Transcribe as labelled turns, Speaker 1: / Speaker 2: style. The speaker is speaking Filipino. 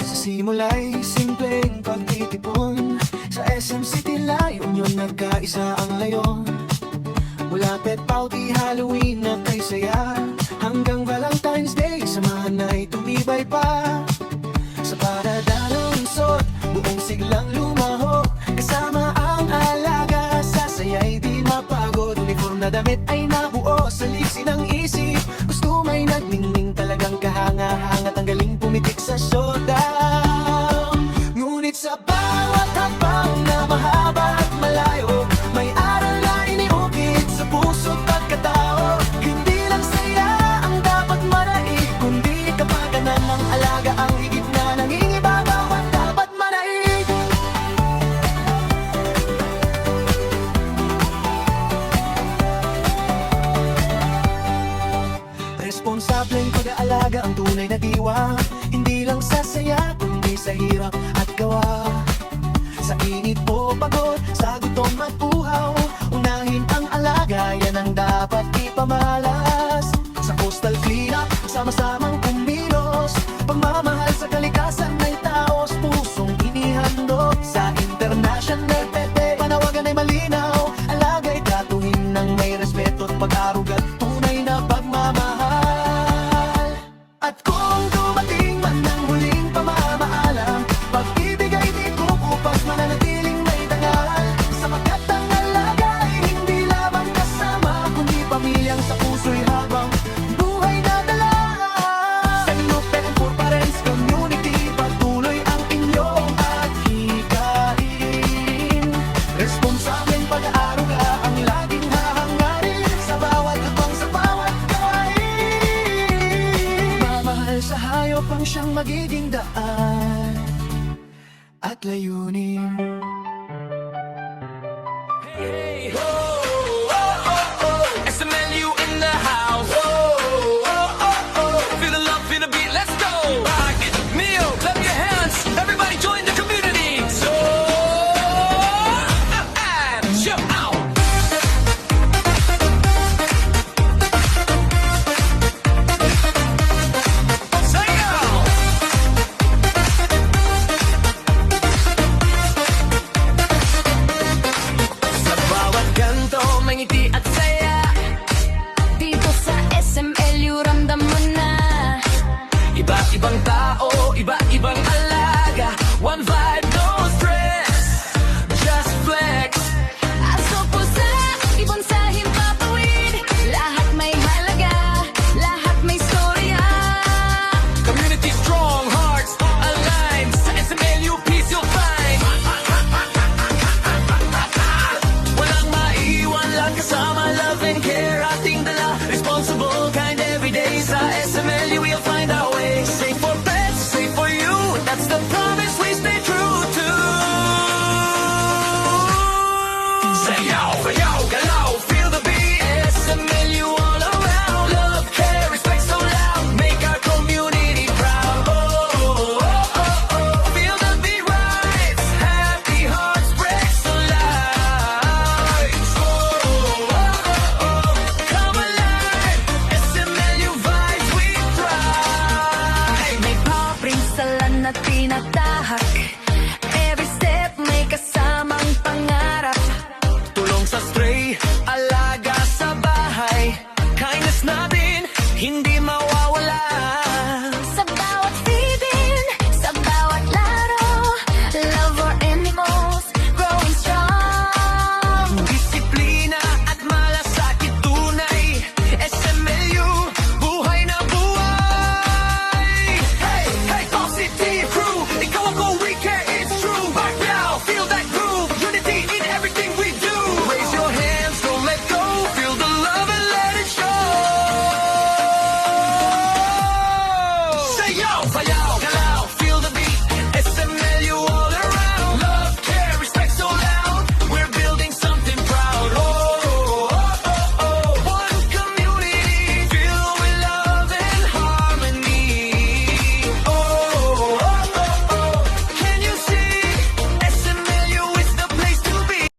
Speaker 1: Sa simula'y simpleng pagtitipon, sa SM City Lion yun nagkaisa ang layon. Mula Pet Pauti, Halloween na kay saya, hanggang Valentine's Day, samahan na'y tumibay pa. Sa paradalong sot, buong siglang lumaho, kasama ang alaga, sa saya'y di mapagod. Uniform na damit ay nabuo sa liksi ng isip, gusto may nagningning, talagang kahanga-hanga, tanggaling pumitik sa showdown. Ngunit sa bawat hakbang na mahaba at malayo, may aral na iniukit sa puso't pagkatao. Hindi lang saya ang dapat manaig, kundi kapaganan ng alaga ang higit na nangingibabaw at dapat manaig. Responsableng pag-aalaga ang tunay na diwa, hindi lang sa saya kundi sa hirap at gawa. Sa init o pagod, sa gutom at uhaw, unahin ang alaga, yan ang dapat ipamalas. Sa coastal cleanup, sama-samang kumilos, pagmamahal sa kalikasan ay taos, pusong inihandog. Sa International Pet Day, panawagan ay malinaw, alaga'y tratuhin ng may respeto at pag-arugat, tunay na pagmamahal. At kung dumating man ang huling pamamaalam, pag-ibig ay di kukupas, mananatiling may dangal. Sapagkat ang alaga ay hindi lamang kasama, kundi pamilyang sa puso'y habang buhay na dala. Sa Iloilo Pet and Fur Parents Community, patuloy ang inyong at hikain. Responsableng pag-aaruga ang laging hahangarin, sa bawat habang sa bawat gawain. Mamahal sa hayop ang siyang magiging daan at layunin.
Speaker 2: Hey, ho, oh, oh, oh. SMLU in the house. Oh, oh, oh, oh. Feel the love, feel the beat, let's go. Rock it, meal, clap your hands. Everybody join the community. So, and jump out. Sayaw! Sa bawat kanto, may ngiti at saya.
Speaker 3: Dito sa SMLU ramdam mo na.
Speaker 2: Iba-ibang tao, iba-ibang alaga. One vibe, no stress, just flex.
Speaker 3: Aso pusa, ibon sa himpapawid, lahat may halaga, lahat may storya.
Speaker 2: Community strong, hearts aligned. Sa SMLU, peace you'll find. Walang maiwan lang kasama, love and care ating